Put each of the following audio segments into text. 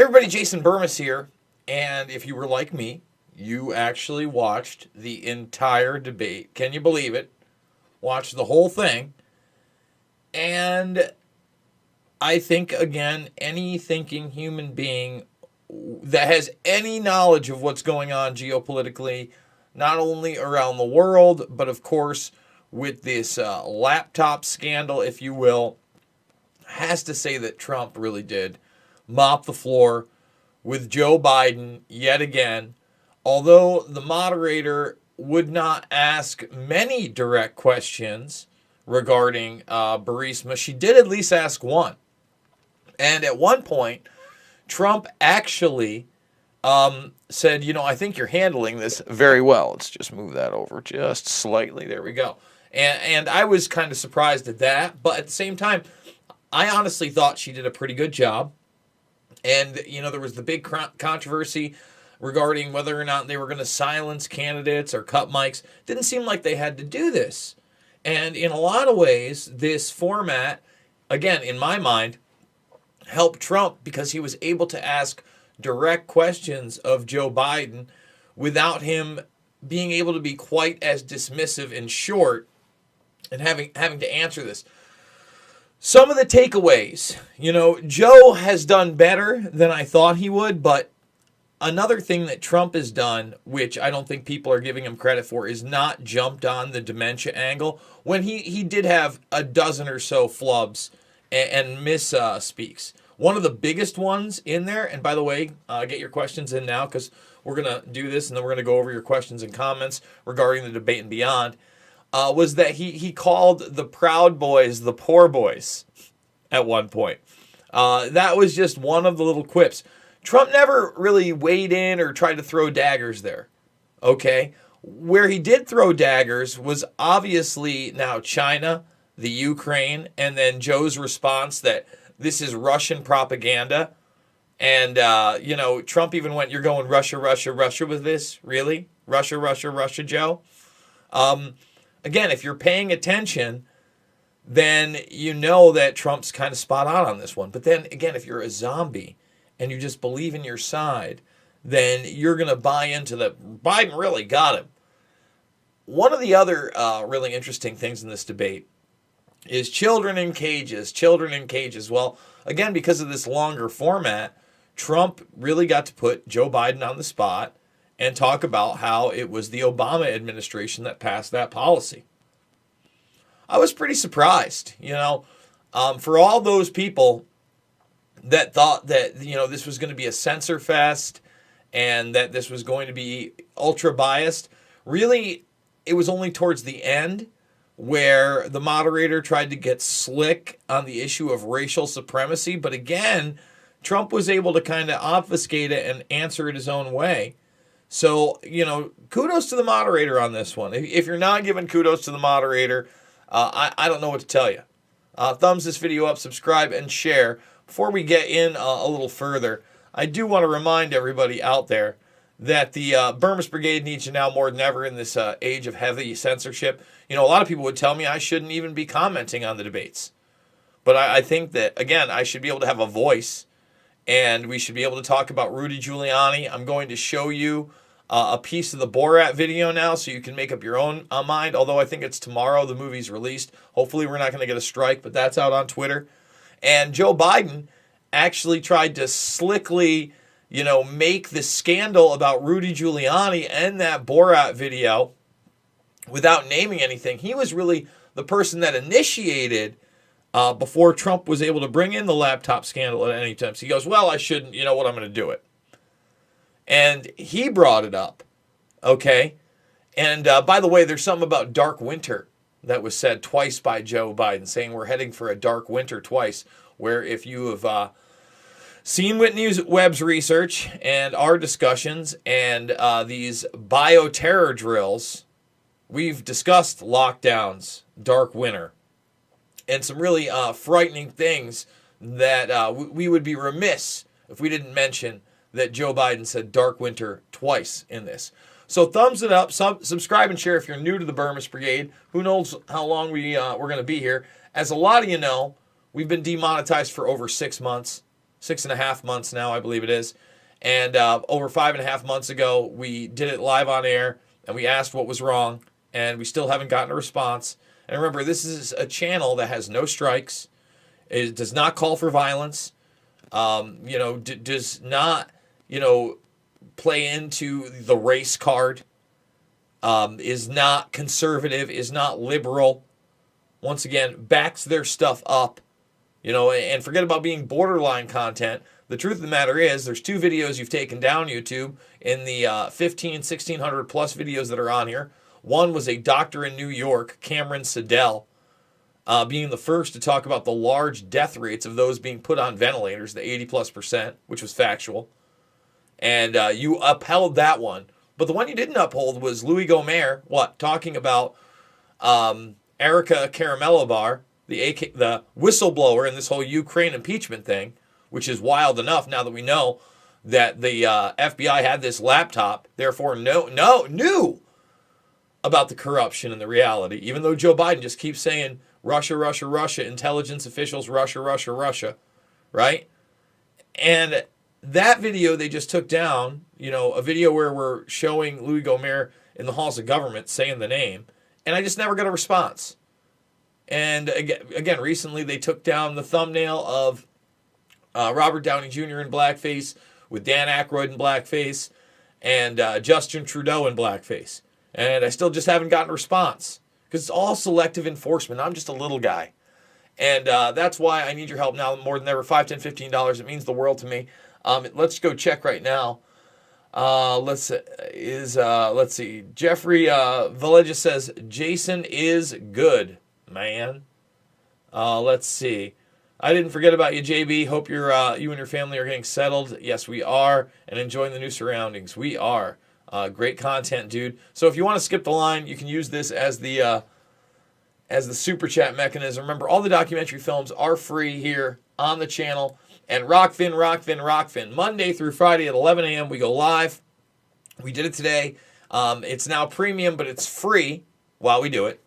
Hey everybody, Jason Burmis here, and if you were like me, you actually watched the entire debate. Can you believe it? Watched the whole thing, and I think, again, any thinking human being that has any knowledge of what's going on geopolitically, not only around the world, but of course with this laptop scandal, if you will, has to say that Trump really did mop the floor with Joe Biden yet again. Although the moderator would not ask many direct questions regarding Burisma, she did at least ask one. And at one point, Trump actually said, I think you're handling this very well. Let's just move that over just slightly. There we go. And I was kind of surprised at that. But at the same time, I honestly thought she did a pretty good job. And, there was the big controversy regarding whether or not they were going to silence candidates or cut mics. Didn't seem like they had to do this. And in a lot of ways, this format, again, in my mind, helped Trump because he was able to ask direct questions of Joe Biden without him being able to be quite as dismissive and short and having to answer this. Some of the takeaways, Joe has done better than I thought he would, but another thing that Trump has done, which I don't think people are giving him credit for, is not jumped on the dementia angle when he did have a dozen or so flubs and misspeaks. One of the biggest ones in there, and by the way, get your questions in now because we're going to do this and then we're going to go over your questions and comments regarding the debate and beyond, was that he called the Proud Boys the poor boys at one point. That was just one of the little quips. Trump never really weighed in or tried to throw daggers there, okay? Where he did throw daggers was obviously now China, the Ukraine, and then Joe's response that this is Russian propaganda. And, Trump even went, you're going Russia, Russia, Russia with this? Really? Russia, Russia, Russia, Joe? Again, if you're paying attention, then you know that Trump's kind of spot on this one. But then, again, if you're a zombie and you just believe in your side, then you're going to buy into the Biden really got him. One of the other really interesting things in this debate is children in cages. Well, again, because of this longer format, Trump really got to put Joe Biden on the spot and talk about how it was the Obama administration that passed that policy. I was pretty surprised, for all those people that thought that, this was going to be a censor fest and that this was going to be ultra biased. Really, it was only towards the end where the moderator tried to get slick on the issue of racial supremacy. But again, Trump was able to kind of obfuscate it and answer it his own way. So, kudos to the moderator on this one. If you're not giving kudos to the moderator, I don't know what to tell you. Thumbs this video up, subscribe, and share. Before we get in a little further, I do want to remind everybody out there that the Burmis Brigade needs you now more than ever in this age of heavy censorship. A lot of people would tell me I shouldn't even be commenting on the debates. But I think that, again, I should be able to have a voice, and we should be able to talk about Rudy Giuliani. I'm going to show you a piece of the Borat video now so you can make up your own mind, although I think it's tomorrow the movie's released. Hopefully we're not going to get a strike, but that's out on Twitter. And Joe Biden actually tried to slickly, make the scandal about Rudy Giuliani and that Borat video without naming anything. He was really the person that initiated before Trump was able to bring in the laptop scandal at any time. So he goes, well, I shouldn't, I'm going to do it. And he brought it up, okay? And by the way, there's something about dark winter that was said twice by Joe Biden, saying we're heading for a dark winter twice, where if you have seen Whitney Webb's research and our discussions and these bioterror drills, we've discussed lockdowns, dark winter, and some really frightening things that we would be remiss if we didn't mention that Joe Biden said dark winter twice in this. So thumbs it up, subscribe and share if you're new to the Burmis Brigade. Who knows how long we're going to be here. As a lot of you know, we've been demonetized for over 6 months. 6.5 months now, I believe it is. And over 5.5 months ago, we did it live on air, and we asked what was wrong, and we still haven't gotten a response. And remember, this is a channel that has no strikes. It does not call for violence. Does not, play into the race card. Is not conservative, is not liberal. Once again, backs their stuff up. And forget about being borderline content. The truth of the matter is, there's 2 videos you've taken down YouTube in the 1,600 plus videos that are on here. One was a doctor in New York, Cameron Siddell, being the first to talk about the large death rates of those being put on ventilators, the 80+%, which was factual. And you upheld that one. But the one you didn't uphold was Louis Gohmert, talking about Erica Caramello-Bar, the whistleblower in this whole Ukraine impeachment thing, which is wild enough now that we know that the FBI had this laptop, therefore knew about the corruption and the reality, even though Joe Biden just keeps saying Russia, Russia, Russia, intelligence officials, Russia, Russia, Russia, right? And that video they just took down, a video where we're showing Louis Gohmert in the halls of government saying the name, and I just never got a response. And again, recently they took down the thumbnail of Robert Downey Jr. in blackface with Dan Aykroyd in blackface and Justin Trudeau in blackface. And I still just haven't gotten a response because it's all selective enforcement. I'm just a little guy. And that's why I need your help now more than ever. $5, $10, $15. It means the world to me. Let's go check right now. Let's see. Jeffrey Village says Jason is good, man. Let's see. I didn't forget about you, JB. Hope you and your family are getting settled. Yes, we are, and enjoying the new surroundings. We are. Great content, dude. So if you want to skip the line, you can use this as the super chat mechanism. Remember, all the documentary films are free here on the channel. And Rokfin. Monday through Friday at 11 a.m. we go live. We did it today. It's now premium, but it's free while we do it.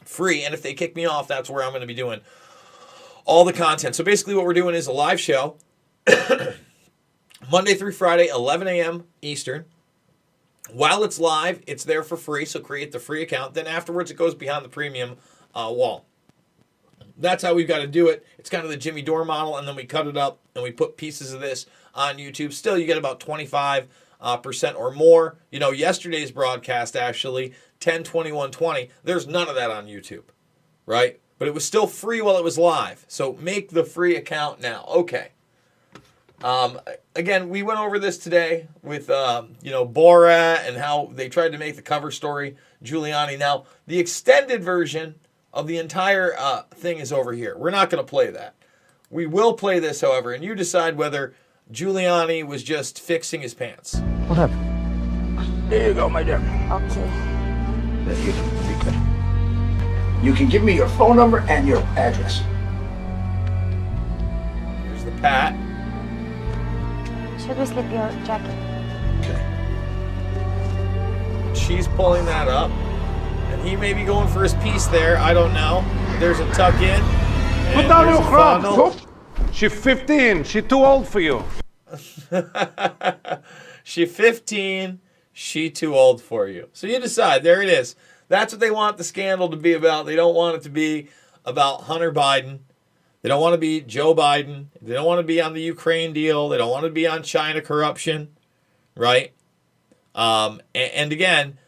Free. And if they kick me off, that's where I'm going to be doing all the content. So basically what we're doing is a live show. Monday through Friday, 11 a.m. Eastern. While it's live, it's there for free. So create the free account. Then afterwards, it goes behind the premium wall. That's how we've got to do it. It's kind of the Jimmy Dore model, and then we cut it up and we put pieces of this on YouTube. Still, you get about 25% or more. Yesterday's broadcast, actually, 10/21/20, there's none of that on YouTube, right? But it was still free while it was live. So make the free account now. Okay. Again, we went over this today with, Borat and how they tried to make the cover story Giuliani. Now, the extended version of the entire thing is over here. We're not going to play that. We will play this, however, and you decide whether Giuliani was just fixing his pants. What happened? There you go, my dear. Okay. There you go. Be good. You can give me your phone number and your address. Here's the pat. Should we slip your jacket? Okay. She's pulling that up. And he may be going for his piece there. I don't know. There's a tuck in. Put down your crop. She's 15. She's too old for you. She's 15. She too old for you. So you decide. There it is. That's what they want the scandal to be about. They don't want it to be about Hunter Biden. They don't want to be Joe Biden. They don't want to be on the Ukraine deal. They don't want to be on China corruption. Right? And again,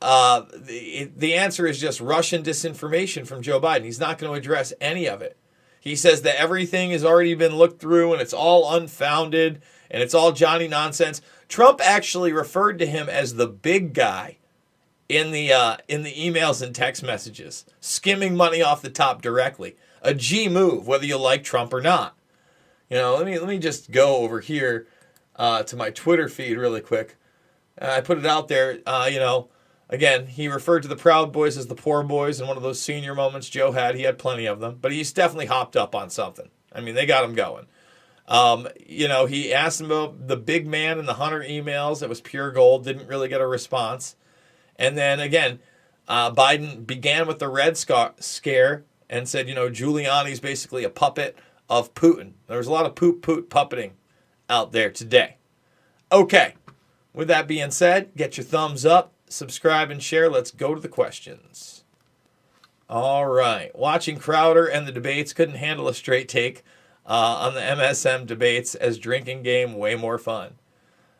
the answer is just Russian disinformation from Joe Biden. He's not going to address any of it. He says that everything has already been looked through and it's all unfounded and it's all Johnny nonsense. Trump actually referred to him as the big guy in the emails and text messages, skimming money off the top directly. A G move, whether you like Trump or not. Let me just go over here to my Twitter feed really quick. I put it out there. Again, he referred to the Proud Boys as the poor boys in one of those senior moments Joe had. He had plenty of them, but he's definitely hopped up on something. I mean, they got him going. He asked him about the big man in the Hunter emails. That was pure gold. Didn't really get a response. And then again, Biden began with the Red Scare and said, Giuliani's basically a puppet of Putin. There was a lot of poot puppeting out there today. Okay, with that being said, get your thumbs up, subscribe, and share. Let's go to the questions. All right, watching Crowder and the debates, couldn't handle a straight take on the MSM debates, as drinking game way more fun.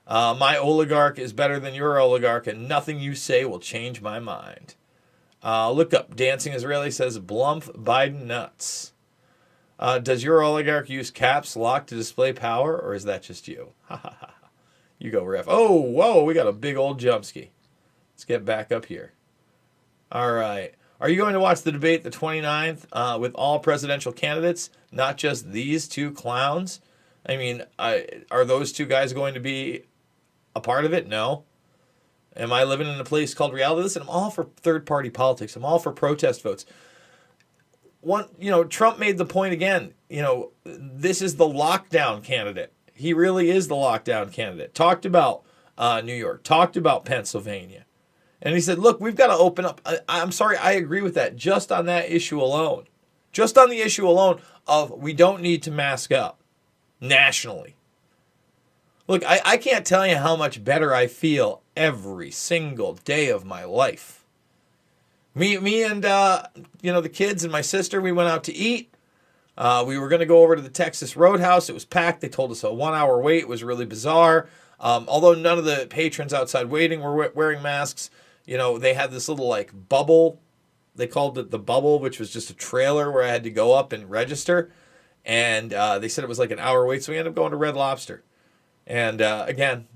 My oligarch is better than your oligarch, and nothing you say will change my mind. Look up. Dancing Israeli says, Blumph Biden nuts. Does your oligarch use caps lock to display power, or is that just you? You go, Ref. Oh, whoa, we got a big old jumpski. Let's get back up here. All right. Are you going to watch the debate the 29th with all presidential candidates, not just these two clowns? I mean, are those two guys going to be a part of it? No. Am I living in a place called reality? Listen, I'm all for third-party politics. I'm all for protest votes. Trump made the point again. This is the lockdown candidate. He really is the lockdown candidate. Talked about New York. Talked about Pennsylvania. And he said, look, we've got to open up. I'm sorry, I agree with that. Just on that issue alone. Just on the issue alone of we don't need to mask up nationally. Look, I can't tell you how much better I feel every single day of my life. Me and the kids and my sister, we went out to eat. We were going to go over to the Texas Roadhouse. It was packed. They told us a 1-hour wait. It was really bizarre. Although none of the patrons outside waiting were wearing masks, they had this little bubble. They called it the bubble, which was just a trailer where I had to go up and register. And they said it was like an hour wait. So we ended up going to Red Lobster. And again,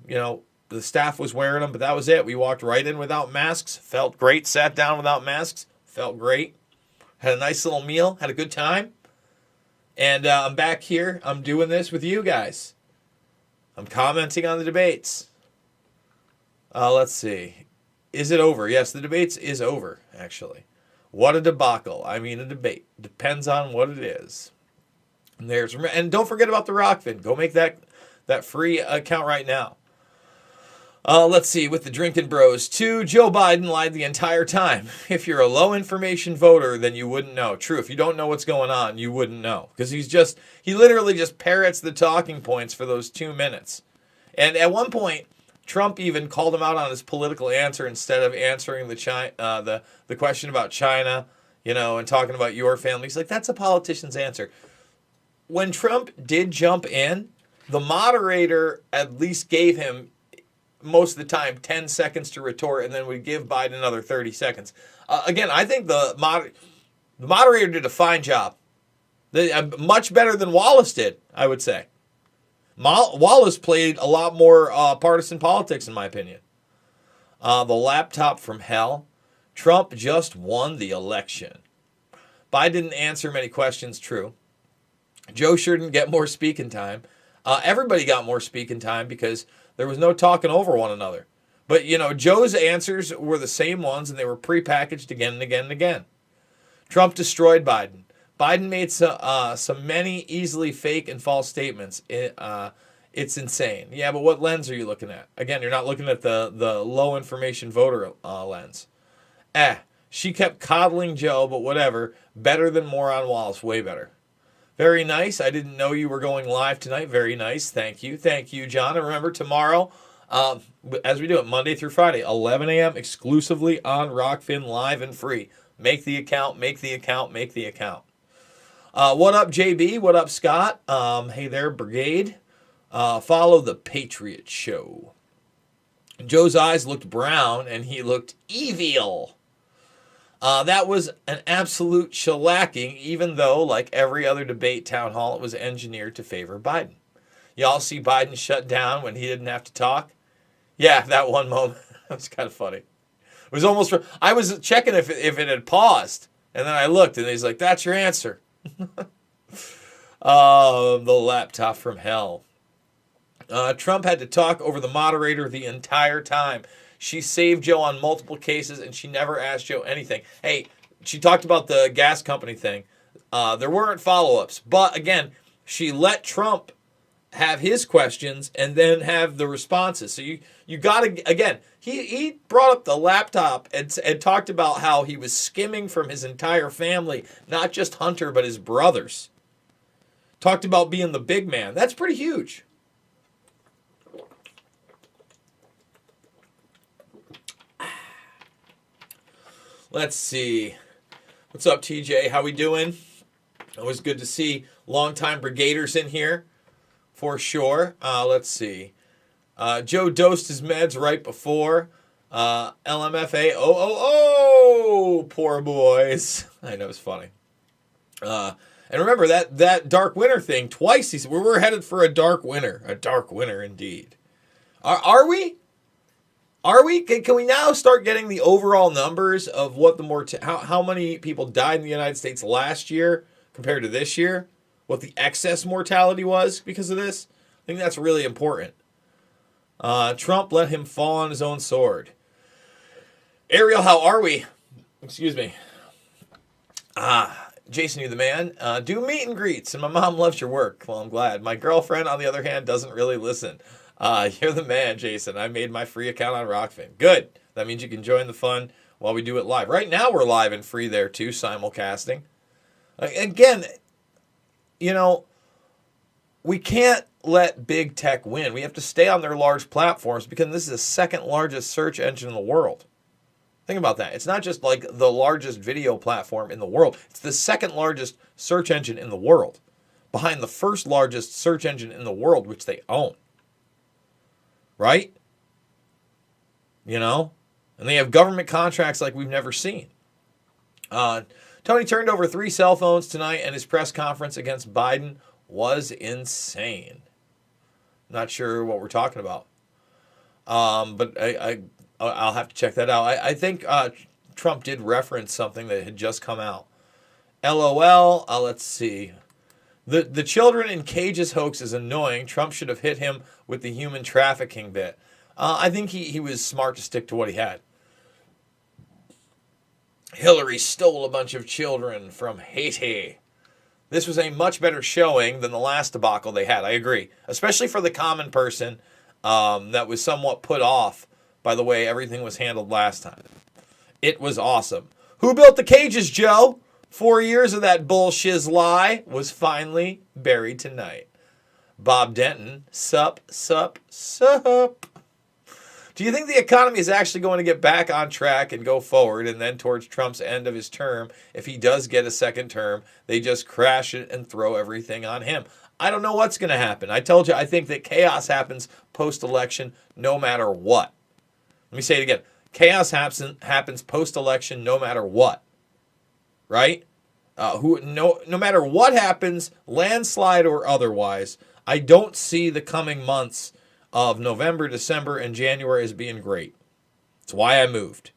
the staff was wearing them, but that was it. We walked right in without masks. Felt great. Sat down without masks. Felt great. Had a nice little meal. Had a good time. And I'm back here. I'm doing this with you guys. I'm commenting on the debates. Let's see. Is it over? Yes, the debates is over, actually. What a debacle. I mean, a debate. Depends on what it is. And don't forget about the Rokfin. Go make that free account right now. Let's see, with the drinking bros. 2, Joe Biden lied the entire time. If you're a low information voter, then you wouldn't know. True, if you don't know what's going on, you wouldn't know. Because he literally just parrots the talking points for those 2 minutes. And at one point, Trump even called him out on his political answer instead of answering the question about China, and talking about your family. He's like, that's a politician's answer. When Trump did jump in, the moderator at least gave him, most of the time, 10 seconds to retort, and then would give Biden another 30 seconds. Again, I think the moderator did a fine job. Much better than Wallace did, I would say. Wallace played a lot more partisan politics, in my opinion. The laptop from hell. Trump just won the election. Biden didn't answer many questions, true. Joe sure didn't get more speaking time. Everybody got more speaking time because there was no talking over one another. But, Joe's answers were the same ones, and they were prepackaged again and again and again. Trump destroyed Biden. Biden made some many easily fake and false statements. It's insane. Yeah, but what lens are you looking at? Again, you're not looking at the low information voter lens. She kept coddling Joe, but whatever. Better than moron Wallace. Way better. Very nice. I didn't know you were going live tonight. Very nice. Thank you. Thank you, John. And remember, tomorrow, as we do it, Monday through Friday, 11 a.m. exclusively on Rokfin, live and free. Make the account, make the account, make the account. What up, JB? What up, Scott? Hey there, Brigade. Follow the Patriot Show. Joe's eyes looked brown, and he looked evil. That was an absolute shellacking, even though, like every other debate town hall, it was engineered to favor Biden. Y'all see Biden shut down when he didn't have to talk? Yeah, that one moment. That was kind of funny. It was almost... I was checking if it had paused, and then I looked, and he's like, that's your answer. The laptop from hell. Trump had to talk over the moderator the entire time. She saved Joe on multiple cases, and she never asked Joe anything. Hey, she talked about the gas company thing. There weren't follow-ups. But, again, she let Trump have his questions and then have the responses. So you got to, again, he brought up the laptop and talked about how he was skimming from his entire family, not just Hunter, but his brothers. Talked about being the big man. That's pretty huge. Let's see. What's up, TJ? How we doing? Always good to see longtime brigaders in here, for sure. Let's see. Joe dosed his meds right before. LMFA. Oh, poor boys. I know, it's funny. And remember that dark winter thing, twice he said, we're headed for a dark winter. A dark winter indeed. Are we? Are we? Can we now start getting the overall numbers of what the how many people died in the United States last year compared to this year? What the excess mortality was because of this? I think that's really important. Trump let him fall on his own sword. Ariel, how are we? Excuse me. Jason, you the man. Do meet and greets, and my mom loves your work. Well, I'm glad. My girlfriend, on the other hand, doesn't really listen. You're the man, Jason. I made my free account on Rokfin. Good. That means you can join the fun while we do it live. Right now, we're live and free there, too, simulcasting. Again, you know, we can't let big tech win. We have to stay on their large platforms because this is the second largest search engine in the world. Think about that. It's not just like the largest video platform in the world. It's the second largest search engine in the world, behind the first largest search engine in the world, which they own. Right? You know? And they have government contracts like we've never seen. Tony turned over 3 cell phones tonight, and his press conference against Biden was insane. Not sure what we're talking about. But I'll have to check that out. I think Trump did reference something that had just come out. LOL. Let's see. The children in cages hoax is annoying. Trump should have hit him with the human trafficking bit. I think he was smart to stick to what he had. Hillary stole a bunch of children from Haiti. This was a much better showing than the last debacle they had. I agree. Especially for the common person that was somewhat put off by the way everything was handled last time. It was awesome. Who built the cages, Joe? 4 years of that bullshiz lie was finally buried tonight. Bob Denton, sup. Do you think the economy is actually going to get back on track and go forward and then towards Trump's end of his term? If he does get a second term, they just crash it and throw everything on him. I don't know what's going to happen. I told you, I think that chaos happens post-election no matter what. Let me say it again. Chaos happens post-election no matter what. Right? No matter what happens, landslide or otherwise, I don't see the coming months of November, December, and January as being great. It's why I moved.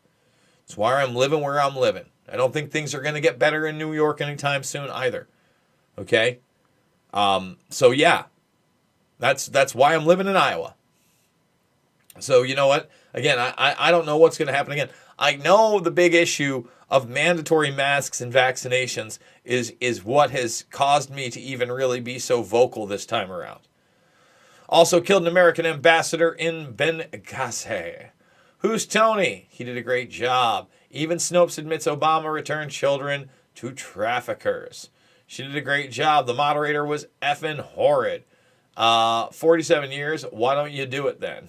It's why I'm living where I'm living. I don't think things are going to get better in New York anytime soon either. Okay? So yeah, that's why I'm living in Iowa. So you know what? Again, I don't know what's going to happen again. I know the big issue of mandatory masks and vaccinations is what has caused me to even really be so vocal this time around. Also killed an American ambassador in Benghazi. Who's Tony? He did a great job. Even Snopes admits Obama returned children to traffickers. She did a great job. The moderator was effing horrid. 47 years. Why don't you do it then?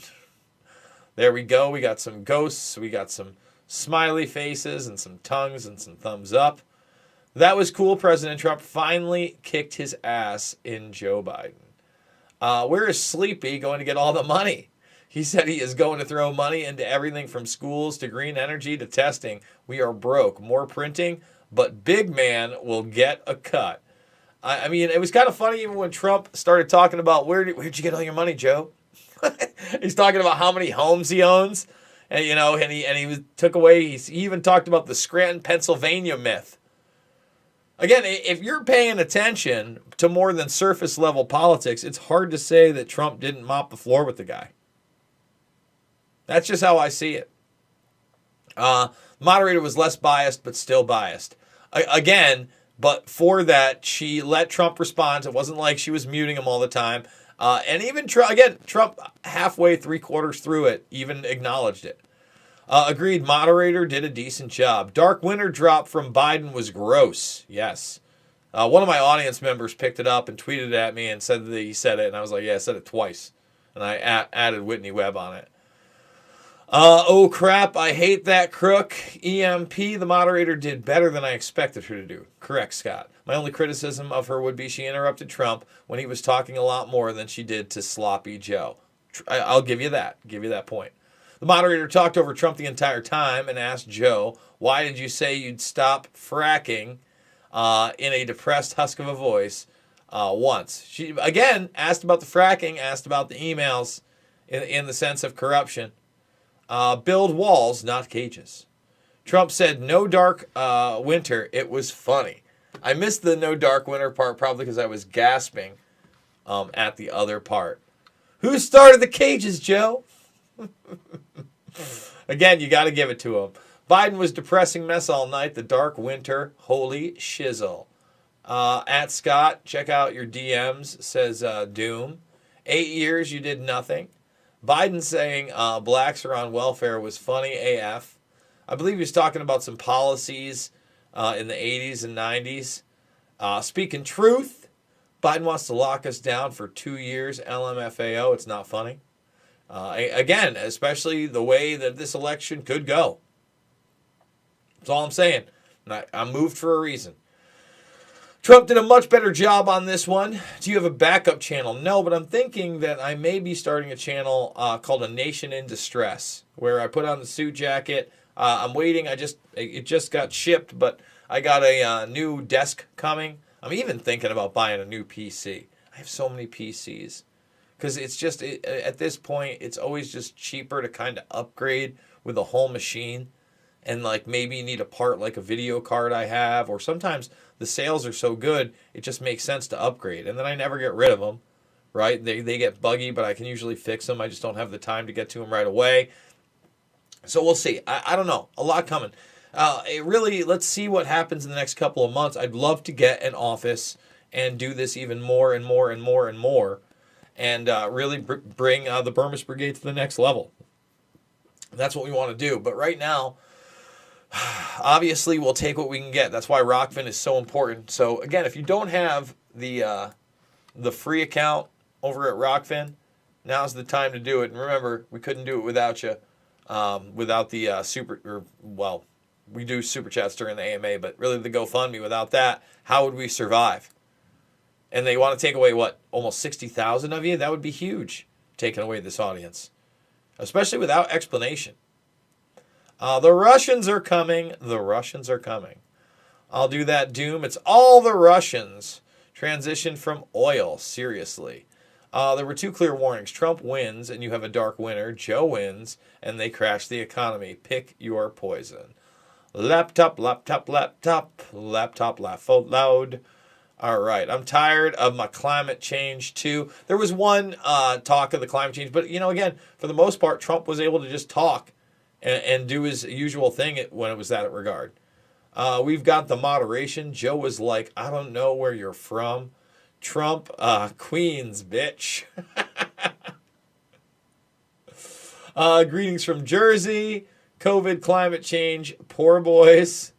There we go. We got some ghosts. We got some smiley faces and some tongues and some thumbs up. That was cool. President Trump finally kicked his ass in Joe Biden. Where is Sleepy going to get all the money? He said he is going to throw money into everything from schools to green energy to testing. We are broke. More printing, but big man will get a cut. I mean, it was kind of funny even when Trump started talking about where'd you get all your money, Joe? He's talking about how many homes he owns, and he took away. He even talked about the Scranton, Pennsylvania myth. Again, if you're paying attention to more than surface level politics, it's hard to say that Trump didn't mop the floor with the guy. That's just how I see it. Moderator was less biased, but still biased. Again, but for that, she let Trump respond. It wasn't like she was muting him all the time. And even, Trump halfway, 3/4 through it, even acknowledged it. Agreed, moderator did a decent job. Dark winter drop from Biden was gross. Yes. One of my audience members picked it up and tweeted at me and said that he said it, and I was like, yeah, I said it twice. And I added Whitney Webb on it. Oh, crap, I hate that crook. EMP, the moderator, did better than I expected her to do. Correct, Scott. My only criticism of her would be she interrupted Trump when he was talking a lot more than she did to Sloppy Joe. I'll give you that. Give you that point. The moderator talked over Trump the entire time and asked Joe, why did you say you'd stop fracking in a depressed husk of a voice once? She, again, asked about the fracking, asked about the emails in the sense of corruption. Build walls, not cages. Trump said, no dark winter. It was funny. I missed the no dark winter part probably because I was gasping at the other part. Who started the cages, Joe? Again, you got to give it to him. Biden was depressing mess all night. The dark winter. Holy shizzle. At Scott, check out your DMs, says Doom. 8 years, you did nothing. Biden saying blacks are on welfare was funny AF. I believe he was talking about some policies in the 80s and 90s. Speaking truth, Biden wants to lock us down for 2 years. LMFAO, it's not funny. Again, especially the way that this election could go. That's all I'm saying. I'm moved for a reason. Trump did a much better job on this one. Do you have a backup channel? No, but I'm thinking that I may be starting a channel called A Nation in Distress, where I put on the suit jacket. I'm waiting. It just got shipped, but I got a new desk coming. I'm even thinking about buying a new PC. I have so many PCs. Because it's just, at this point, it's always just cheaper to kind of upgrade with a whole machine. And like maybe you need a part like a video card I have. Or sometimes the sales are so good, it just makes sense to upgrade. And then I never get rid of them, right? They get buggy, but I can usually fix them. I just don't have the time to get to them right away. So we'll see. I don't know. A lot coming. Let's see what happens in the next couple of months. I'd love to get an office and do this even more and more and more and more. And really bring the Burmese Brigade to the next level. That's what we want to do. But right now, obviously, we'll take what we can get. That's why Rokfin is so important. So, again, if you don't have the free account over at Rokfin, now's the time to do it. And remember, we couldn't do it without you, without the we do super chats during the AMA, but really the GoFundMe, without that, how would we survive? And they want to take away, almost 60,000 of you? That would be huge, taking away this audience. Especially without explanation. The Russians are coming. The Russians are coming. I'll do that, Doom. It's all the Russians. Transition from oil. Seriously. There were 2 clear warnings. Trump wins, and you have a dark winter. Joe wins, and they crash the economy. Pick your poison. Laptop, laugh out loud. All right, I'm tired of my climate change too. There was one talk of the climate change, but again, for the most part, Trump was able to just talk and do his usual thing when it was that regard. We've got the moderation. Joe was like, I don't know where you're from. Trump, Queens, bitch. Greetings from Jersey. COVID, climate change, poor boys.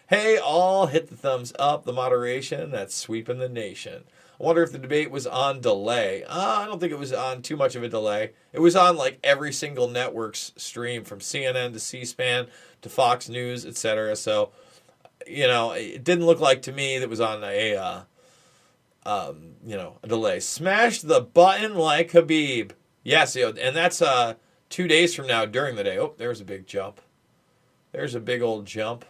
Hey, all, hit the thumbs up. The moderation, that's sweeping the nation. I wonder if the debate was on delay. I don't think it was on too much of a delay. It was on like every single network's stream, from CNN to C-SPAN to Fox News, etc. So, it didn't look like to me that it was on a delay. Smash the button like Habib. Yes, and that's 2 days from now during the day. Oh, there's a big jump. There's a big old jump.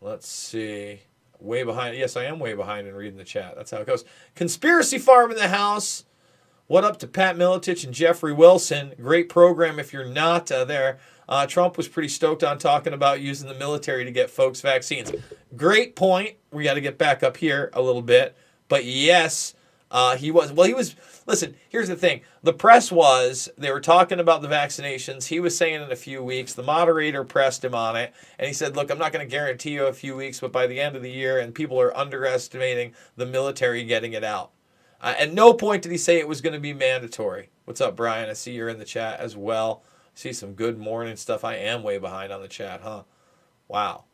Let's see. Way behind. Yes, I am way behind in reading the chat. That's how it goes. Conspiracy Farm in the house. What up to Pat Miletich and Jeffrey Wilson? Great program if you're not there. Trump was pretty stoked on talking about using the military to get folks vaccines. Great point. We got to get back up here a little bit. But yes, he was. Well, he was. Listen, here's the thing. The press they were talking about the vaccinations. He was saying in a few weeks. The moderator pressed him on it. And he said, look, I'm not going to guarantee you a few weeks, but by the end of the year, and people are underestimating the military getting it out. At no point did he say it was going to be mandatory. What's up, Brian? I see you're in the chat as well. I see some good morning stuff. I am way behind on the chat, huh? Wow.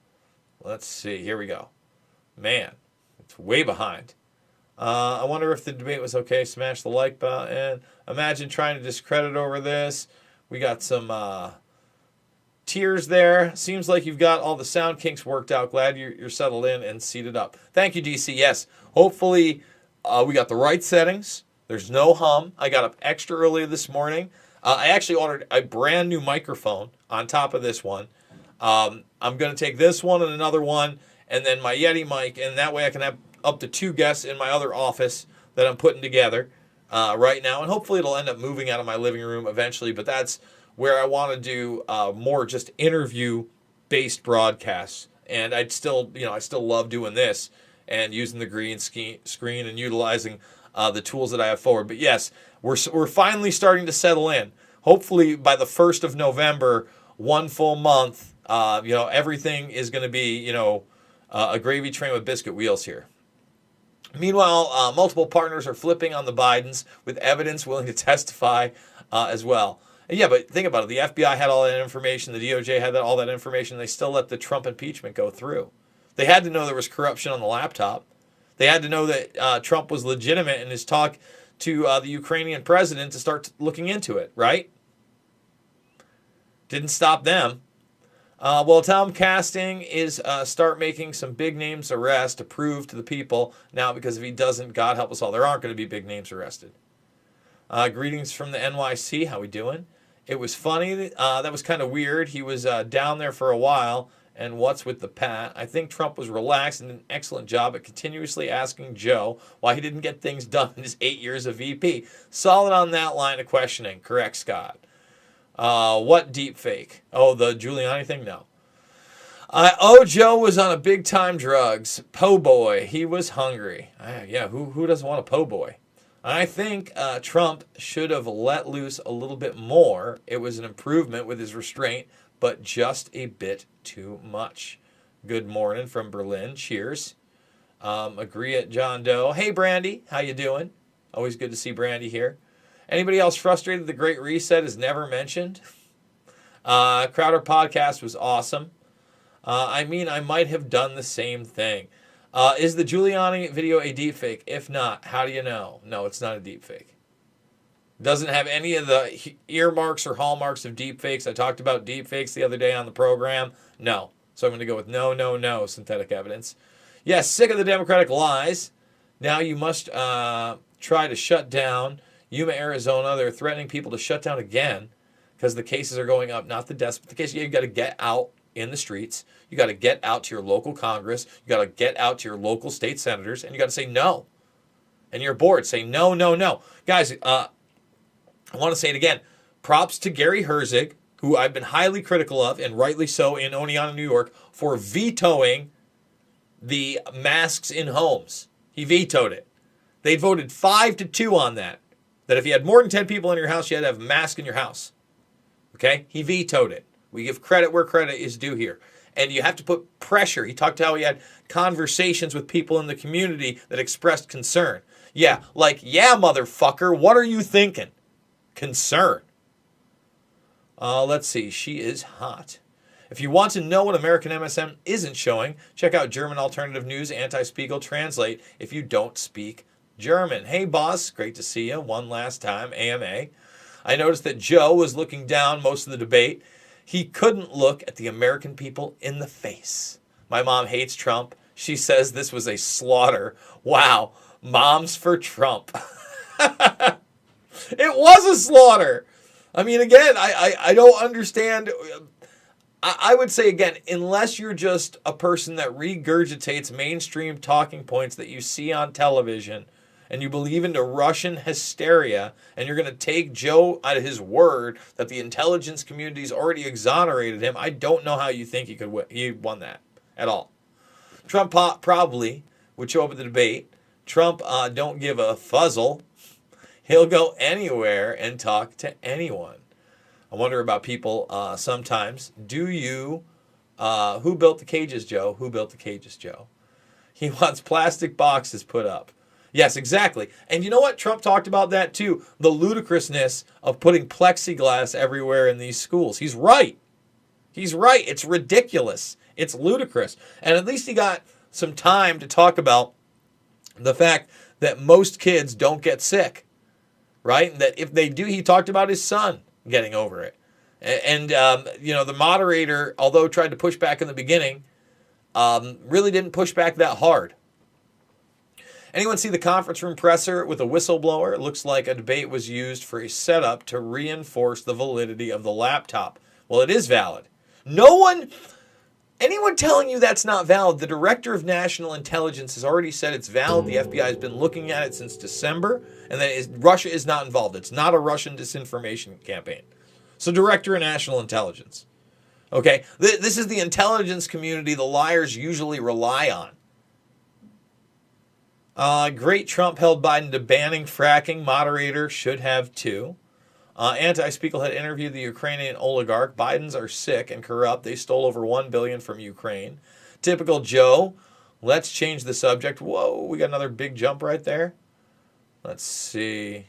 Let's see. Here we go. Man, it's way behind. I wonder if the debate was okay. Smash the like button. Imagine trying to discredit over this. We got some tears there. Seems like you've got all the sound kinks worked out. Glad you're settled in and seated up. Thank you, DC. Yes, hopefully we got the right settings. There's no hum. I got up extra early this morning. I actually ordered a brand new microphone on top of this one. I'm going to take this one and another one, and then my Yeti mic, and that way I can have up to 2 guests in my other office that I'm putting together right now. And hopefully it'll end up moving out of my living room eventually, but that's where I want to do more just interview-based broadcasts. And I still love doing this and using the green screen and utilizing the tools that I have forward. But yes, we're finally starting to settle in. Hopefully by the 1st of November, 1 full month, everything is going to be, a gravy train with biscuit wheels here. Meanwhile, multiple partners are flipping on the Bidens with evidence willing to testify as well. And yeah, but think about it. The FBI had all that information. The DOJ had all that information. They still let the Trump impeachment go through. They had to know there was corruption on the laptop. They had to know that Trump was legitimate in his talk to the Ukrainian president to start looking into it, right? Didn't stop them. Well, Tom Casting is start making some big names arrest to prove to the people now, because if he doesn't, God help us all, there aren't going to be big names arrested. Greetings from the NYC. How we doing? It was funny. That was kind of weird. He was down there for a while. And what's with the pat? I think Trump was relaxed and did an excellent job at continuously asking Joe why he didn't get things done in his 8 years of VP. Solid on that line of questioning. Correct, Scott. What deep fake? Oh, the Giuliani thing? No. Joe was on a big time drugs. Po' boy. He was hungry. Yeah, who doesn't want a po' boy? I think Trump should have let loose a little bit more. It was an improvement with his restraint, but just a bit too much. Good morning from Berlin. Cheers. Agree at John Doe. Hey, Brandy. How you doing? Always good to see Brandy here. Anybody else frustrated the Great Reset is never mentioned? Crowder podcast was awesome. I might have done the same thing. Is the Giuliani video a deepfake? If not, how do you know? No, it's not a deepfake. Doesn't have any of the earmarks or hallmarks of deepfakes. I talked about deepfakes the other day on the program. No. So I'm going to go with no, synthetic evidence. Yes, sick of the Democratic lies. Now you must try to shut down Yuma, Arizona. They're threatening people to shut down again because the cases are going up, not the deaths, but the cases. You've got to get out in the streets. You got to get out to your local Congress. You got to get out to your local state senators, and you got to say no. And your board say no. Guys, I want to say it again. Props to Gary Herzig, who I've been highly critical of, and rightly so, in Oneonta, New York, for vetoing the masks in homes. He vetoed it. They voted 5-2 on that. That if you had more than 10 people in your house, you had to have a mask in your house. Okay? He vetoed it. We give credit where credit is due here. And you have to put pressure. He talked how he had conversations with people in the community that expressed concern. Yeah, motherfucker, what are you thinking? Concern. Let's see. She is hot. If you want to know what American MSM isn't showing, check out German Alternative News, Anti-Spiegel, Translate if you don't speak German. Hey, boss. Great to see you one last time, AMA. I noticed that Joe was looking down most of the debate. He couldn't look at the American people in the face. My mom hates Trump. She says this was a slaughter. Wow. Moms for Trump. It was a slaughter. I mean, again, I don't understand. I would say, again, unless you're just a person that regurgitates mainstream talking points that you see on television and you believe into Russian hysteria and you're going to take Joe at his word that the intelligence community's already exonerated him, I don't know how you think he won that at all. Trump probably would show up at the debate. Trump don't give a fuzzle. He'll go anywhere and talk to anyone. I wonder about people sometimes. Do you, who built the cages, Joe? Who built the cages, Joe? He wants plastic boxes put up. Yes, exactly. And you know what? Trump talked about that too. The ludicrousness of putting plexiglass everywhere in these schools. He's right. He's right. It's ridiculous. It's ludicrous. And at least he got some time to talk about the fact that most kids don't get sick, right? And that if they do, he talked about his son getting over it. And the moderator, although tried to push back in the beginning, really didn't push back that hard. Anyone see the conference room presser with a whistleblower? It looks like a debate was used for a setup to reinforce the validity of the laptop. Well, it is valid. Anyone telling you that's not valid, the Director of National Intelligence has already said it's valid. The FBI has been looking at it since December, and that Russia is not involved. It's not a Russian disinformation campaign. So, Director of National Intelligence. Okay, this is the intelligence community the liars usually rely on. Great Trump held Biden to banning fracking. Moderator should have too. Anti-Spiegel had interviewed the Ukrainian oligarch. Bidens are sick and corrupt. They stole over $1 billion from Ukraine. Typical Joe. Let's change the subject. Whoa, we got another big jump right there. Let's see.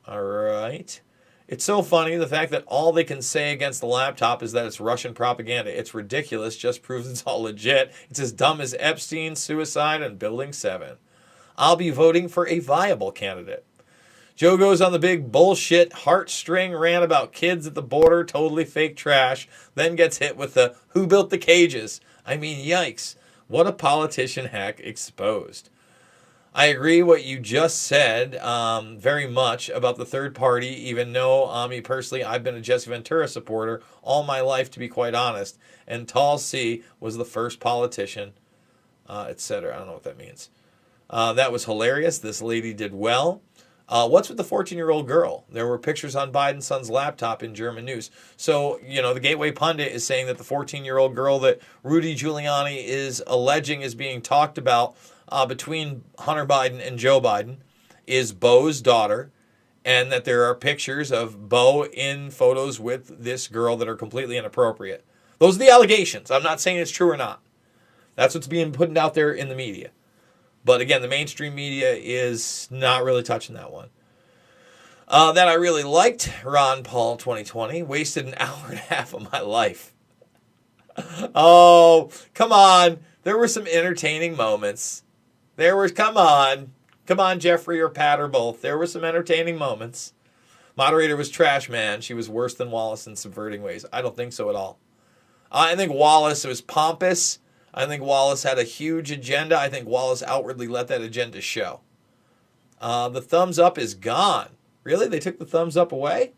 All right. It's so funny, the fact that all they can say against the laptop is that it's Russian propaganda. It's ridiculous, just proves it's all legit. It's as dumb as Epstein, suicide, and Building 7. I'll be voting for a viable candidate. Joe goes on the big bullshit heartstring rant about kids at the border, totally fake trash, then gets hit with the who built the cages. I mean, yikes. What a politician hack exposed. I agree what you just said very much about the third party, even though me personally, I've been a Jesse Ventura supporter all my life, to be quite honest. And Tall C was the first politician, etc. I don't know what that means. That was hilarious. This lady did well. What's with the 14-year-old girl? There were pictures on Biden's son's laptop in German news. So, the Gateway Pundit is saying that the 14-year-old girl that Rudy Giuliani is alleging is being talked about between Hunter Biden and Joe Biden is Beau's daughter, and that there are pictures of Beau in photos with this girl that are completely inappropriate. Those are the allegations. I'm not saying it's true or not. That's what's being put out there in the media. But again, the mainstream media is not really touching that one. That I really liked, Ron Paul 2020. Wasted an hour and a half of my life. Oh, come on. There were some entertaining moments. Come on, Jeffrey or Pat or both. There were some entertaining moments. Moderator was trash, man. She was worse than Wallace in subverting ways. I don't think so at all. I think Wallace was pompous. I think Wallace had a huge agenda. I think Wallace outwardly let that agenda show. The thumbs up is gone. Really? They took the thumbs up away?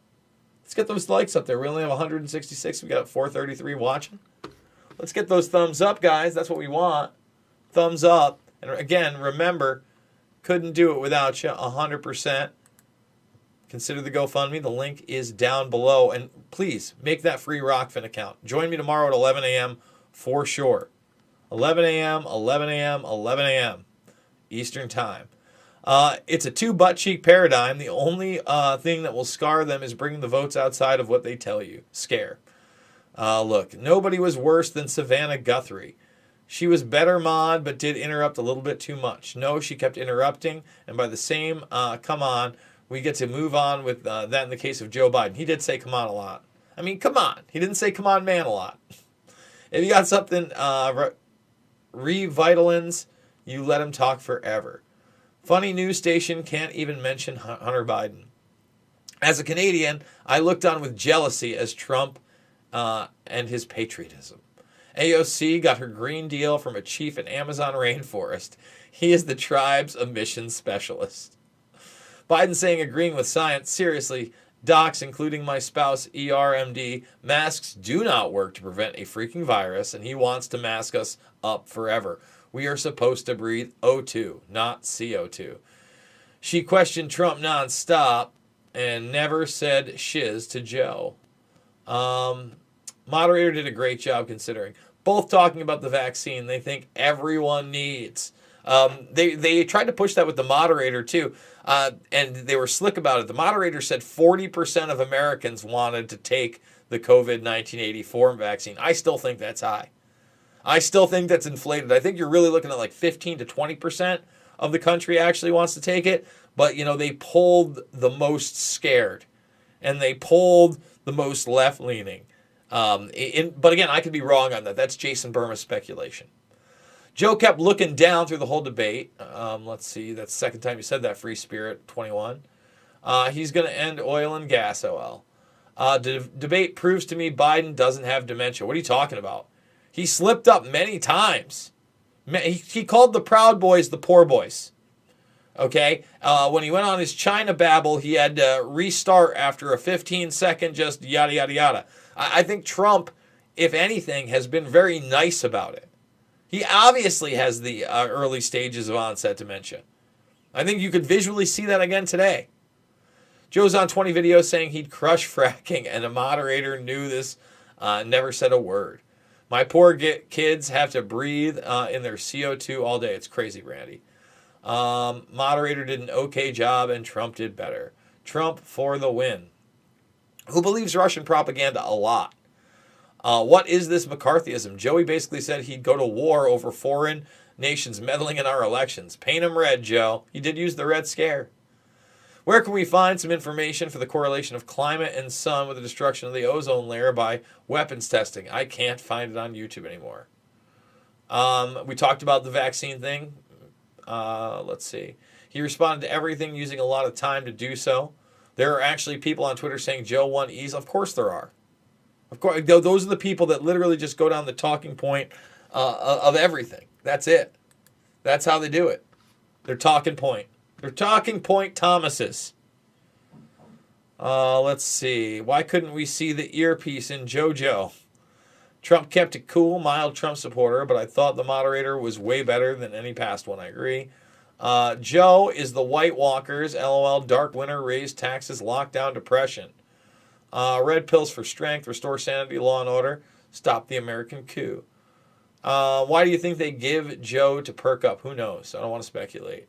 Let's get those likes up there. We only have 166. We got 433 watching. Let's get those thumbs up, guys. That's what we want. Thumbs up. And again, remember, couldn't do it without you 100%. Consider the GoFundMe. The link is down below. And please, make that free Rokfin account. Join me tomorrow at 11 a.m. for sure. 11 a.m., 11 a.m., 11 a.m. Eastern Time. It's a two butt cheek paradigm. The only thing that will scar them is bringing the votes outside of what they tell you. Scare. Look, nobody was worse than Savannah Guthrie. She was better mod, but did interrupt a little bit too much. No, she kept interrupting. And by the same, come on, we get to move on with that in the case of Joe Biden. He did say come on a lot. I mean, come on. He didn't say come on man a lot. If you got something, Revitalins, you let him talk forever. Funny news station can't even mention Hunter Biden. As a Canadian, I looked on with jealousy as Trump and his patriotism. AOC got her green deal from a chief in Amazon rainforest. He is the tribe's emissions specialist. Biden saying agreeing with science. Seriously, docs, including my spouse, ERMD, masks do not work to prevent a freaking virus, and he wants to mask us up forever. We are supposed to breathe O2, not CO2. She questioned Trump nonstop and never said shiz to Joe. Moderator did a great job considering. Both talking about the vaccine they think everyone needs. They tried to push that with the moderator too, and they were slick about it. The moderator said 40% of Americans wanted to take the COVID-19 84 vaccine. I still think that's high. I still think that's inflated. I think you're really looking at like 15 to 20% of the country actually wants to take it. But, they polled the most scared. And they polled the most left-leaning. But again, I could be wrong on that. That's Jason Burma's speculation. Joe kept looking down through the whole debate. Let's see. That's the second time you said that, Free Spirit 21. He's going to end oil and gas, OL. Debate proves to me Biden doesn't have dementia. What are you talking about? He slipped up many times. He called the Proud Boys the poor boys. Okay? When he went on his China babble, he had to restart after a 15-second just yada, yada, yada. I think Trump, if anything, has been very nice about it. He obviously has the early stages of onset dementia. I think you could visually see that again today. Joe's on 20 videos saying he'd crush fracking, and a moderator knew this, never said a word. My poor kids have to breathe in their CO2 all day. It's crazy, Randy. Moderator did an okay job, and Trump did better. Trump for the win. Who believes Russian propaganda a lot? What is this McCarthyism? Joey basically said he'd go to war over foreign nations meddling in our elections. Paint him red, Joe. He did use the Red Scare. Where can we find some information for the correlation of climate and sun with the destruction of the ozone layer by weapons testing? I can't find it on YouTube anymore. We talked about the vaccine thing. Let's see. He responded to everything using a lot of time to do so. There are actually people on Twitter saying Joe won ease. Of course there are. Of course, those are the people that literally just go down the talking point of everything. That's it. That's how they do it. They're talking point. They're talking point Thomases. Let's see. Why couldn't we see the earpiece in JoJo? Trump kept it cool, mild Trump supporter, but I thought the moderator was way better than any past one. I agree. Joe is the White Walkers. LOL. Dark winter, raise taxes, lockdown, depression. Red pills for strength, restore sanity, law and order, stop the American coup. Why do you think they give Joe to perk up? Who knows? I don't want to speculate.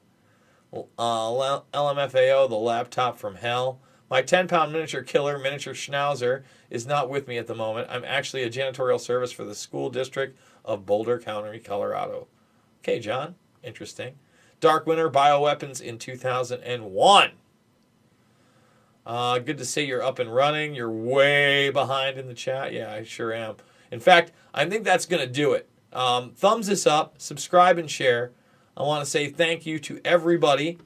LMFAO, the laptop from hell. My 10-pound miniature killer, miniature schnauzer, is not with me at the moment. I'm actually a janitorial service for the school district of Boulder County, Colorado. Okay, John. Interesting. Dark Winter, bioweapons in 2001. Good to see you're up and running. You're way behind in the chat. Yeah, I sure am. In fact, I think that's going to do it. Thumbs this up, subscribe, and share. I want to say thank you to everybody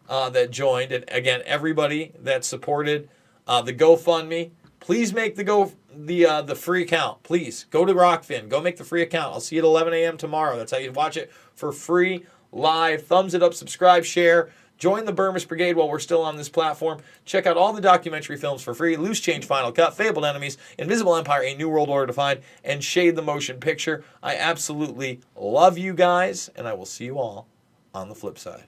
that joined, and again, everybody that supported the GoFundMe. Please make the free account. Please go to Rokfin. Go make the free account. I'll see you at 11 a.m. tomorrow. That's how you watch it for free, live. Thumbs it up, subscribe, share. Join the Burmese Brigade while we're still on this platform. Check out all the documentary films for free. Loose Change, Final Cut, Fabled Enemies, Invisible Empire, A New World Order Defined, and Shade the Motion Picture. I absolutely love you guys, and I will see you all on the flip side.